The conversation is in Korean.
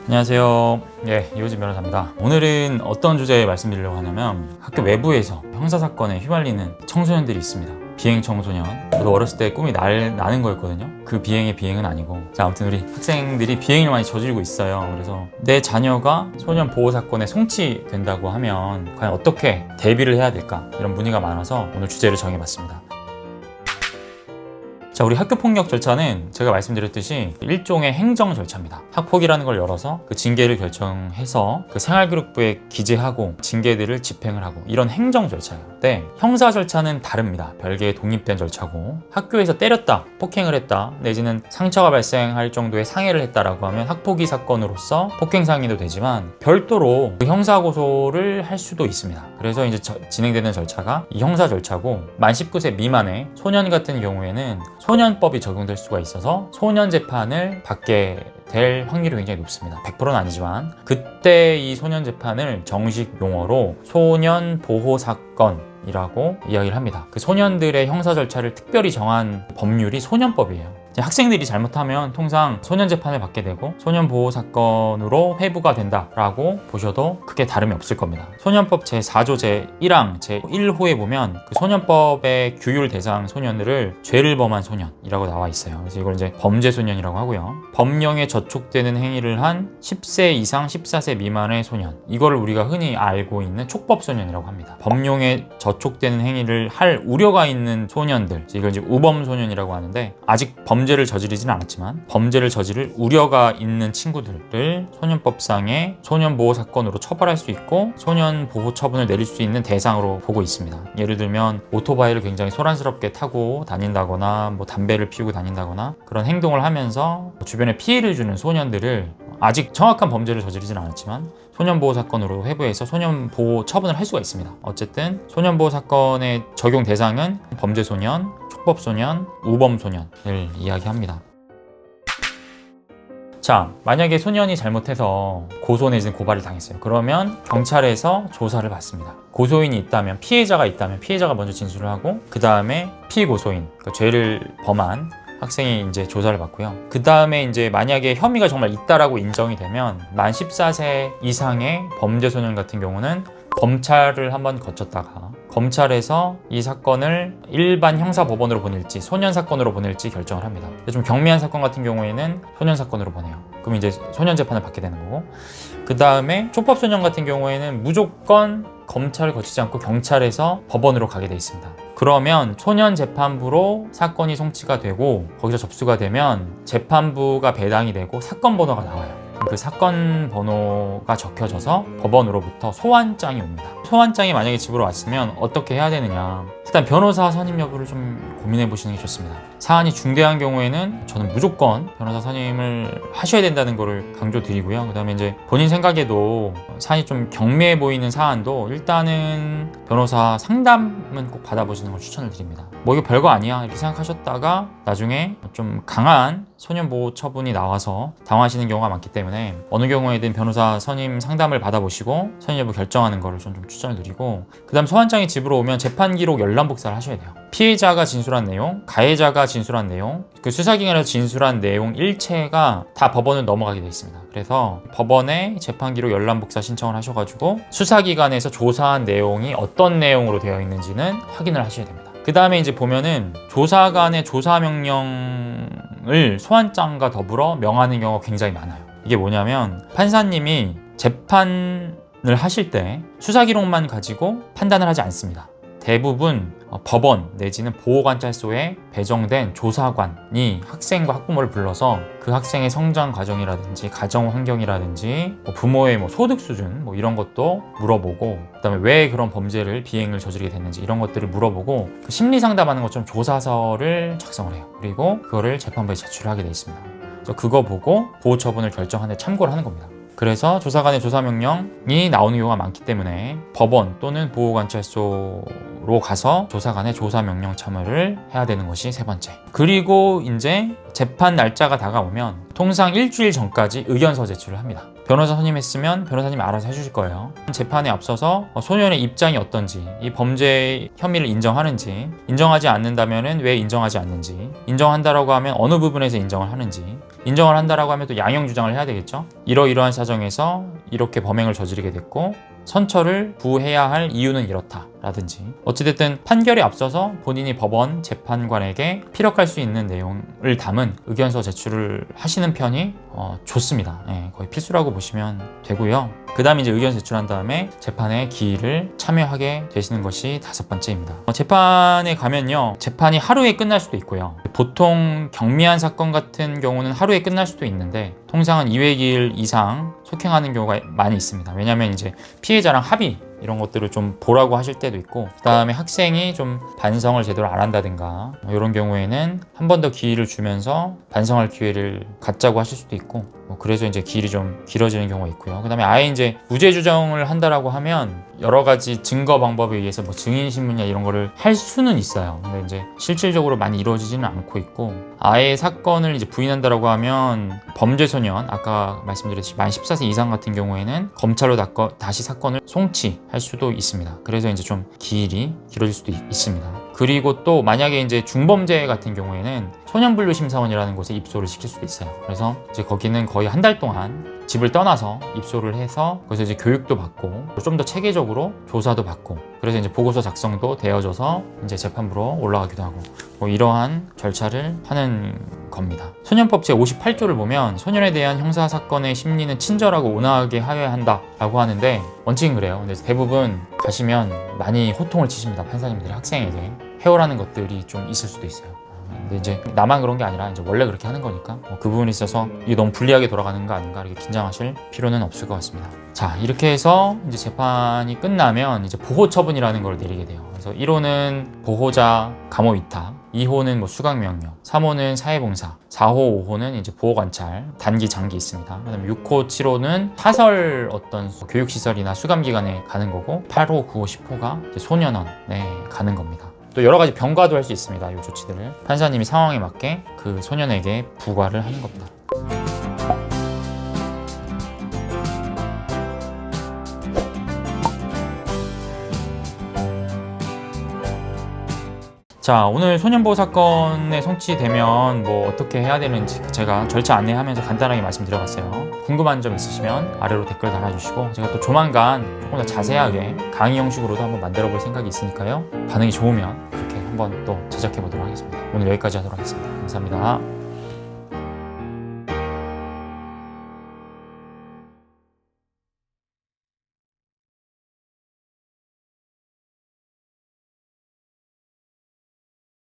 안녕하세요. 이호진 변호사입니다. 오늘은 어떤 주제에 말씀드리려고 하냐면 학교 외부에서 형사사건에 휘말리는 청소년들이 있습니다. 비행 청소년. 저도 어렸을 때 꿈이 나는 거였거든요. 그 비행의 비행은 아니고. 자, 아무튼 우리 학생들이 비행을 많이 저지르고 있어요. 그래서 내 자녀가 소년 보호 사건에 송치된다고 하면 과연 어떻게 대비를 해야 될까? 이런 문의가 많아서 오늘 주제를 정해봤습니다. 자, 우리 학교폭력 절차는 제가 말씀드렸듯이 일종의 행정 절차입니다. 학폭이라는 걸 열어서 그 징계를 결정해서 그 생활기록부에 기재하고 징계들을 집행을 하고 이런 행정 절차예요. 근데 형사 절차는 다릅니다. 별개의 독립된 절차고 학교에서 때렸다, 폭행을 했다, 내지는 상처가 발생할 정도의 상해를 했다라고 하면 학폭위 사건으로서 폭행상해도 되지만 별도로 그 형사고소를 할 수도 있습니다. 그래서 이제 진행되는 절차가 이 형사 절차고 만 19세 미만의 소년 같은 경우에는 소년법이 적용될 수가 있어서 소년 재판을 받게 될 확률이 굉장히 높습니다. 100%는 아니지만 그때 이 소년 재판을 정식 용어로 소년 보호 사건이라고 이야기를 합니다. 그 소년들의 형사 절차를 특별히 정한 법률이 소년법이에요. 학생들이 잘못하면 통상 소년 재판을 받게 되고 소년 보호 사건으로 회부가 된다라고 보셔도 크게 다름이 없을 겁니다. 소년법 제4조 제1항 제1호에 보면 그 소년법의 규율 대상 소년들을 죄를 범한 소년이라고 나와 있어요. 그래서 이걸 이제 범죄 소년이라고 하고요. 법령에 저촉되는 행위를 한 10세 이상 14세 미만의 소년, 이거를 우리가 흔히 알고 있는 촉법 소년이라고 합니다. 법령에 저촉되는 행위를 할 우려가 있는 소년들, 이걸 이제 우범 소년이라고 하는데 아직 범죄를 저지르지는 않았지만 범죄를 저지를 우려가 있는 친구들을 소년법상의 소년보호 사건으로 처벌할 수 있고 소년보호 처분을 내릴 수 있는 대상으로 보고 있습니다. 예를 들면 오토바이를 굉장히 소란스럽게 타고 다닌다거나 담배를 피우고 다닌다거나 그런 행동을 하면서 주변에 피해를 주는 소년들을 아직 정확한 범죄를 저지르지는 않았지만 소년보호 사건으로 회부해서 소년보호 처분을 할 수가 있습니다. 어쨌든 소년보호 사건의 적용 대상은 범죄소년, 촉법소년, 우범소년을 이야기합니다. 자, 만약에 소년이 잘못해서 고소 내지는 고발을 당했어요. 그러면 경찰에서 조사를 받습니다. 고소인이 있다면, 피해자가 있다면 피해자가 먼저 진술을 하고 그 다음에 피고소인, 그러니까 죄를 범한 학생이 이제 조사를 받고요. 그 다음에 이제 만약에 혐의가 정말 있다라고 인정이 되면 만 14세 이상의 범죄 소년 같은 경우는 검찰을 한번 거쳤다가 검찰에서 이 사건을 일반 형사법원으로 보낼지 소년 사건으로 보낼지 결정을 합니다. 좀 경미한 사건 같은 경우에는 소년 사건으로 보내요. 그럼 이제 소년 재판을 받게 되는 거고, 그 다음에 촉법 소년 같은 경우에는 무조건 검찰을 거치지 않고 경찰에서 법원으로 가게 돼 있습니다. 그러면 소년 재판부로 사건이 송치가 되고 거기서 접수가 되면 재판부가 배당이 되고 사건 번호가 나와요. 그 사건 번호가 적혀져서 법원으로부터 소환장이 옵니다. 소환장이 만약에 집으로 왔으면 어떻게 해야 되느냐, 일단 변호사 선임 여부를 좀 고민해 보시는 게 좋습니다. 사안이 중대한 경우에는 저는 무조건 변호사 선임을 하셔야 된다는 거를 강조드리고요. 그 다음에 이제 본인 생각에도 사안이 좀 경미해 보이는 사안도 일단은 변호사 상담은 꼭 받아보시는 걸 추천을 드립니다. 뭐 이거 별거 아니야 이렇게 생각하셨다가 나중에 좀 강한 소년보호 처분이 나와서 당하시는 경우가 많기 때문에 어느 경우에든 변호사 선임 상담을 받아보시고 선임 여부 결정하는 거를 좀 추천을 드리고, 그 다음 소환장이 집으로 오면 재판 기록 열람 복사를 하셔야 돼요. 피해자가 진술한 내용, 가해자가 진술한 내용, 그 수사기관에서 진술한 내용 일체가 다 법원을 넘어가게 되어 있습니다. 그래서 법원에 재판 기록 열람 복사 신청을 하셔가지고 수사기관에서 조사한 내용이 어떤 내용으로 되어 있는지는 확인을 하셔야 됩니다. 그 다음에 이제 보면은 조사관의 조사 명령을 소환장과 더불어 명하는 경우가 굉장히 많아요. 이게 뭐냐면 판사님이 재판을 하실 때 수사 기록만 가지고 판단을 하지 않습니다. 대부분 법원 내지는 보호관찰소에 배정된 조사관이 학생과 학부모를 불러서 그 학생의 성장 과정이라든지 가정 환경이라든지 부모의 소득 수준 이런 것도 물어보고, 그다음에 왜 그런 범죄를 비행을 저지르게 됐는지 이런 것들을 물어보고 그 심리 상담하는 것처럼 조사서를 작성을 해요. 그리고 그거를 재판부에 제출을 하게 돼 있습니다. 그래서 그거 보고 보호 처분을 결정하는 데 참고를 하는 겁니다. 그래서 조사관의 조사 명령이 나오는 경우가 많기 때문에 법원 또는 보호관찰소로 가서 조사관의 조사 명령 참여를 해야 되는 것이 세 번째. 그리고 이제 재판 날짜가 다가오면 통상 일주일 전까지 의견서 제출을 합니다. 변호사 선임했으면 변호사님이 알아서 해주실 거예요. 재판에 앞서서 소년의 입장이 어떤지, 이 범죄 혐의를 인정하는지, 인정하지 않는다면 왜 인정하지 않는지, 인정한다라고 하면 어느 부분에서 인정을 하는지, 인정을 한다라고 하면 또 양형 주장을 해야 되겠죠. 이러이러한 사정에서 이렇게 범행을 저지르게 됐고 선처를 구해야 할 이유는 이렇다 라든지, 어찌됐든 판결에 앞서서 본인이 법원 재판관에게 피력할 수 있는 내용을 담은 의견서 제출을 하시는 편이 좋습니다. 거의 필수라고 보시면 되고요. 그 다음에 이제 의견 제출한 다음에 재판에 기일을 참여하게 되시는 것이 5번째입니다. 재판에 가면요, 재판이 하루에 끝날 수도 있고요. 보통 경미한 사건 같은 경우는 하루에 끝날 수도 있는데 통상은 200일 이상 속행하는 경우가 많이 있습니다. 왜냐하면 이제 피해자랑 합의 이런 것들을 좀 보라고 하실 때도 있고, 그 다음에 학생이 좀 반성을 제대로 안 한다든가 이런 경우에는 한 번 더 기회를 주면서 반성할 기회를 갖자고 하실 수도 있고, 그래서 이제 기일이 좀 길어지는 경우가 있고요. 그 다음에 아예 이제 무죄 주장을 한다라고 하면 여러 가지 증거 방법에 의해서 증인 신문이나 이런 거를 할 수는 있어요. 근데 이제 실질적으로 많이 이루어지지는 않고 있고, 아예 사건을 이제 부인한다라고 하면 범죄 소년, 아까 말씀드렸듯이 만 14세 이상 같은 경우에는 검찰로 다시 사건을 송치할 수도 있습니다. 그래서 이제 좀 기일이 길어질 수도 있습니다. 그리고 또 만약에 이제 중범죄 같은 경우에는 소년분류심사원이라는 곳에 입소를 시킬 수도 있어요. 그래서 이제 거기는 거의 한 달 동안 집을 떠나서 입소를 해서 거기서 이제 교육도 받고 좀 더 체계적으로 조사도 받고, 그래서 이제 보고서 작성도 되어져서 이제 재판부로 올라가기도 하고 이러한 절차를 하는 겁니다. 소년법 제58조를 보면 소년에 대한 형사사건의 심리는 친절하고 온화하게 하여야 한다라고 하는데 원칙은 그래요. 근데 대부분 가시면 많이 호통을 치십니다. 판사님들이 학생에게 해오라는 것들이 좀 있을 수도 있어요. 근데 이제 나만 그런 게 아니라 이제 원래 그렇게 하는 거니까 그 부분에 있어서 이게 너무 불리하게 돌아가는 거 아닌가 이렇게 긴장하실 필요는 없을 것 같습니다. 자, 이렇게 해서 이제 재판이 끝나면 이제 보호 처분이라는 걸 내리게 돼요. 그래서 1호는 보호자 감호 위탁, 2호는 수강 명령, 3호는 사회봉사, 4호, 5호는 이제 보호 관찰, 단기, 장기 있습니다. 그다음에 6호, 7호는 파설 어떤 교육시설이나 수감기관에 가는 거고, 8호, 9호, 10호가 이제 소년원에 가는 겁니다. 또 여러 가지 병가도 할 수 있습니다. 이 조치들을 판사님이 상황에 맞게 그 소년에게 부과를 하는 겁니다. 자, 오늘 소년보호 사건에 송치되면 어떻게 해야 되는지 제가 절차 안내하면서 간단하게 말씀드려봤어요. 궁금한 점 있으시면 아래로 댓글 달아주시고, 제가 또 조만간 조금 더 자세하게 강의 형식으로도 한번 만들어 볼 생각이 있으니까요. 반응이 좋으면 그렇게 한번 또 제작해 보도록 하겠습니다. 오늘 여기까지 하도록 하겠습니다. 감사합니다.